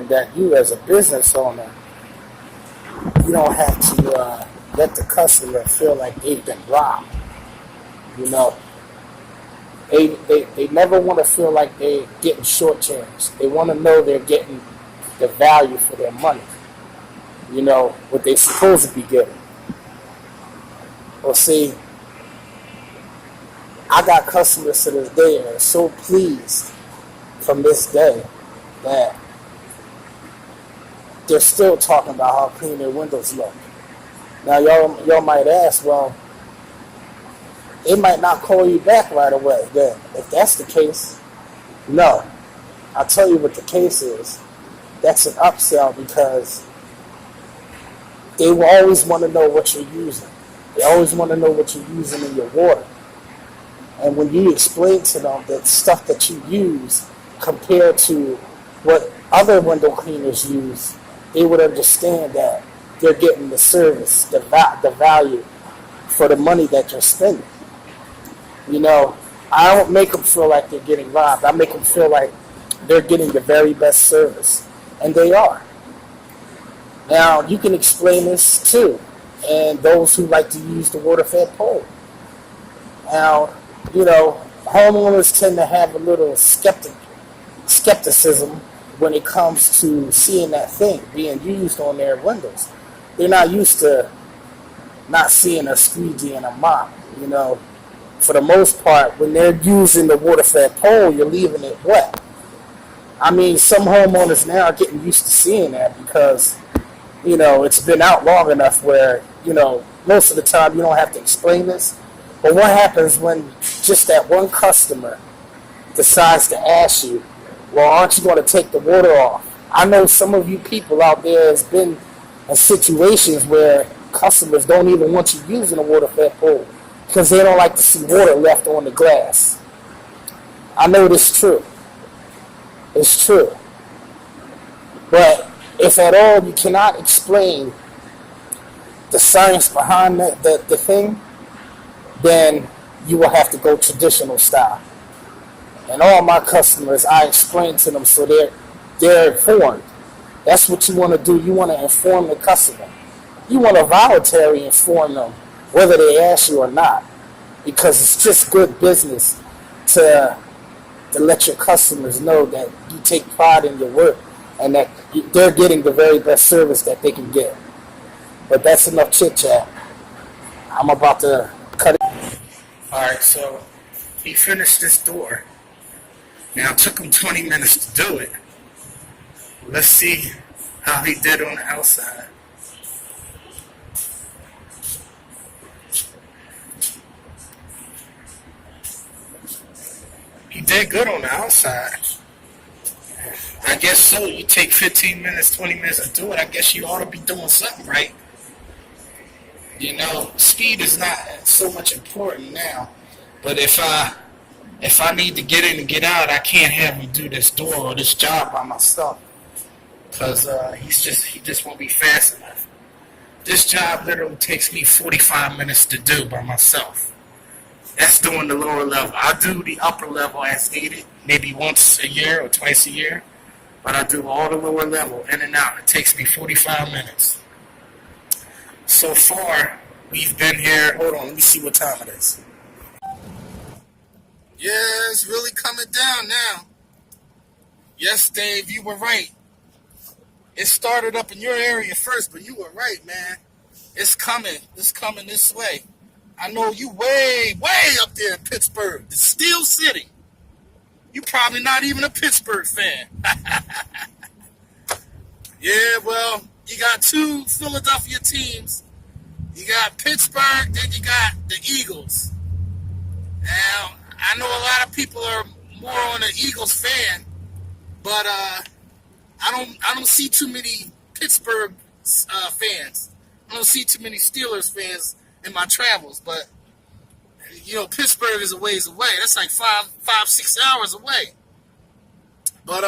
important that you, as a business owner, you don't have to let the customer feel like they've been robbed. You know, they never want to feel like they're getting shortchanged. They want to know they're getting the value for their money. You know, what they're supposed to be getting. Well, see, I got customers to this day that are so pleased from this day that they're still talking about how clean their windows look. Now, y'all might ask, well, they might not call you back right away. Then, if that's the case, no. I'll tell you what the case is. That's an upsell because they will always want to know what you're using. They always want to know what you're using in your water. And when you explain to them that stuff that you use compared to what other window cleaners use, they would understand that they're getting the service, the value for the money that you're spending. You know, I don't make them feel like they're getting robbed. I make them feel like they're getting the very best service. And they are. Now, you can explain this too, and those who like to use the water-fed pole. Now, you know, homeowners tend to have a little skepticism when it comes to seeing that thing being used on their windows. They're not used to not seeing a squeegee and a mop. You know, for the most part, when they're using the water-fed pole, you're leaving it wet. I mean, some homeowners now are getting used to seeing that because, you know, it's been out long enough where, you know, most of the time you don't have to explain this. But what happens when just that one customer decides to ask you, well, aren't you going to take the water off? I know some of you people out there has been in situations where customers don't even want you using a water-fed pole because they don't like to see water left on the glass. I know this is true. It's true. But if at all you cannot explain the science behind the thing, then you will have to go traditional style. And all my customers, I explain to them so they're informed. That's what you want to do. You want to inform the customer. You want to voluntarily inform them whether they ask you or not, because it's just good business to let your customers know that you take pride in your work and that they're getting the very best service that they can get. But that's enough chit-chat. I'm about to cut it. Alright, so he finished this door. Now, it took him 20 minutes to do it. Let's see how he did on the outside. He did good on the outside. I guess so. You take 15 minutes, 20 minutes to do it. I guess you ought to be doing something right. You know, speed is not so much important now. But if I need to get in and get out, I can't have him do this door or this job by myself, because he just won't be fast enough. This job literally takes me 45 minutes to do by myself. That's doing the lower level. I do the upper level as needed, maybe once a year or twice a year, but I do all the lower level in and out. It takes me 45 minutes. So far, we've been here. Hold on, let me see what time it is. Yeah, it's really coming down now. Yes, Dave, you were right. It started up in your area first, but you were right, man. It's coming. It's coming this way. I know you way up there in Pittsburgh, the Steel City. You probably not even a Pittsburgh fan. Yeah, well, you got two Philadelphia teams. You got Pittsburgh, then you got the Eagles. Now, I know a lot of people are more on the Eagles fan, but I don't see too many Pittsburgh fans. I don't see too many Steelers fans in my travels, but you know, Pittsburgh is a ways away. That's like 6 hours away. But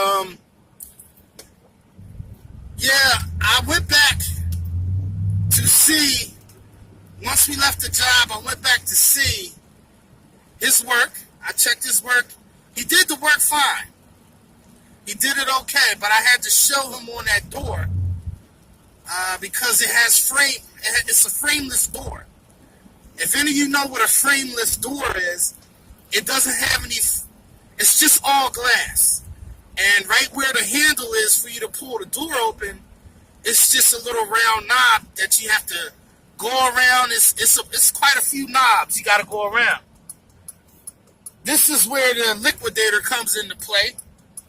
yeah, I went back to see. Once we left the job, I went back to see his work. I checked his work. He did the work fine. He did it okay, but I had to show him on that door because it has frame. It's a frameless door. If any of you know what a frameless door is, it doesn't have any. It's just all glass, and right where the handle is for you to pull the door open, it's just a little round knob that you have to go around. It's quite a few knobs you got to go around. This is where the liquidator comes into play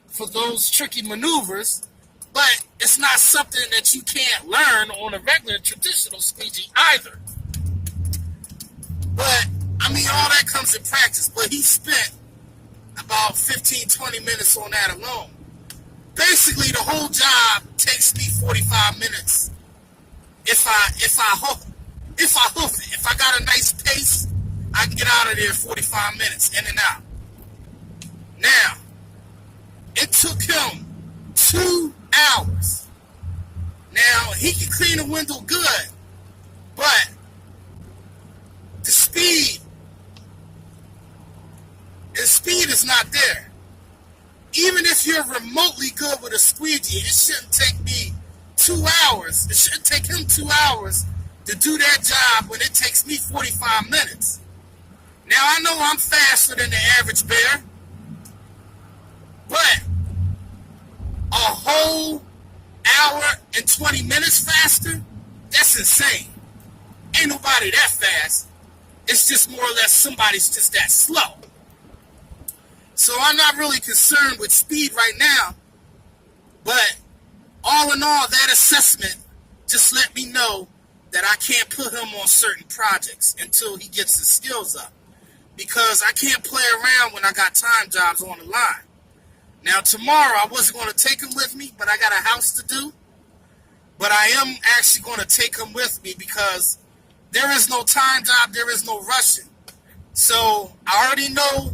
for those tricky maneuvers, but it's not something that you can't learn on a regular traditional squeegee either. But, I mean, all that comes in practice, but he spent about 15-20 minutes on that alone. Basically, the whole job takes me 45 minutes if I hoof it. If I got a nice pace, I can get out of there 45 minutes, in and out. Now, it took him 2 hours. Now, he can clean a window good, but the speed is not there. Even if you're remotely good with a squeegee, it shouldn't take me 2 hours. It shouldn't take him 2 hours to do that job when it takes me 45 minutes. Now, I know I'm faster than the average bear, but a whole hour and 20 minutes faster? That's insane. Ain't nobody that fast. It's just more or less somebody's just that slow. So I'm not really concerned with speed right now, but all in all, that assessment just let me know that I can't put him on certain projects until he gets his skills up, because I can't play around when I got time jobs on the line. Now, tomorrow, I wasn't going to take him with me, but I got a house to do. But I am actually going to take him with me because there is no time job, there is no rushing. So I already know,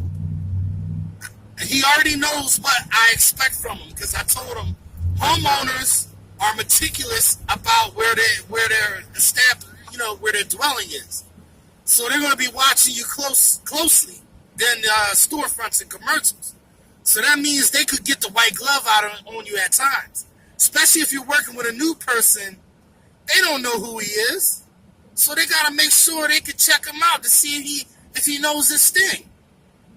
he already knows what I expect from him, because I told him homeowners are meticulous about where their established, where their dwelling is. So they're going to be watching you closely than storefronts and commercials. So that means they could get the white glove out on you at times. Especially if you're working with a new person, they don't know who he is. So they got to make sure they can check him out to see if he knows his thing.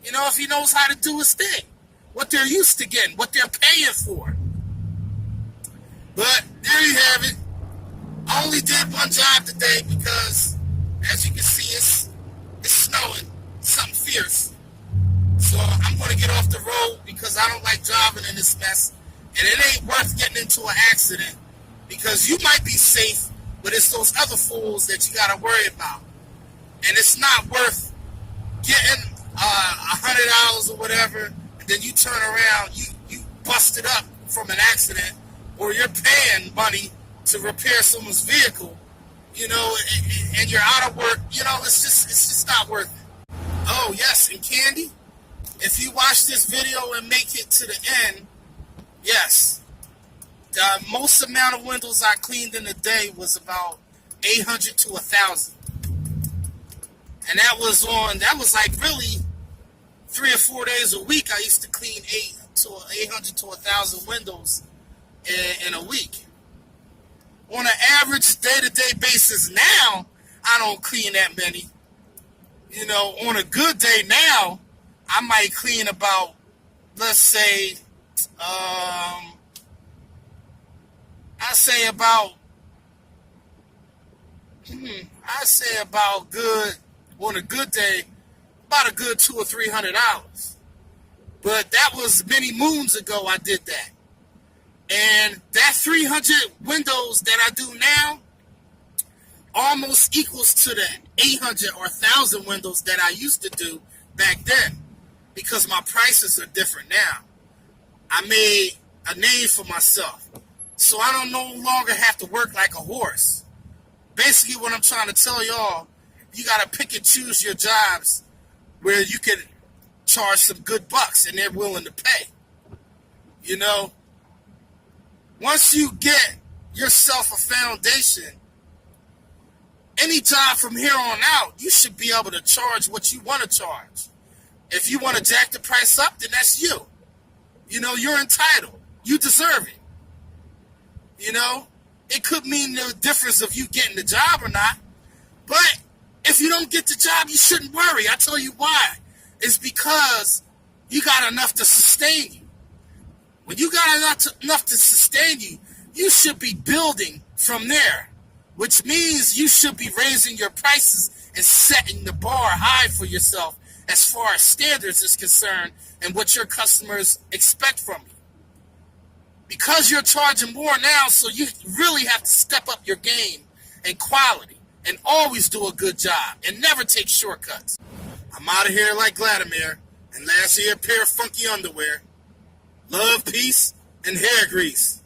If he knows how to do his thing. What they're used to getting, what they're paying for. But there you have it. I only did one job today because, as you can see, it's snowing. Something fierce. So I'm going to get off the road because I don't like driving in this mess. And it ain't worth getting into an accident because you might be safe, but it's those other fools that you got to worry about. And it's not worth getting $100 or whatever, and then you turn around, you busted up from an accident, or you're paying money to repair someone's vehicle, and you're out of work. It's just not worth it. Oh, yes, and Candy, if you watch this video and make it to the end, yes, the most amount of windows I cleaned in a day was about 800 to 1,000. And that was like really 3 or 4 days a week. I used to clean 800 to 1,000 windows in a week. On an average day-to-day basis now, I don't clean that many. On a good day now, I might clean about, let's say, I say about good, on a good day, about a good $200 or $300. But that was many moons ago I did that. And that 300 windows that I do now almost equals to the 800 or 1,000 windows that I used to do back then, because my prices are different now. I made a name for myself, so I don't no longer have to work like a horse. Basically, what I'm trying to tell y'all, you got to pick and choose your jobs where you can charge some good bucks and they're willing to pay. Once you get yourself a foundation, any job from here on out, you should be able to charge what you want to charge. If you want to jack the price up, then that's you. You're entitled. you deserve it. You know, it could mean the difference of you getting the job or not. But if you don't get the job, you shouldn't worry. I tell you why. It's because you got enough to sustain you. When you got enough to sustain you, you should be building from there, which means you should be raising your prices and setting the bar high for yourself as far as standards is concerned and what your customers expect from you. Because you're charging more now, so you really have to step up your game and quality and always do a good job and never take shortcuts. I'm out of here like Vladimir, and last year a pair of funky underwear. Love, peace, and hair grease.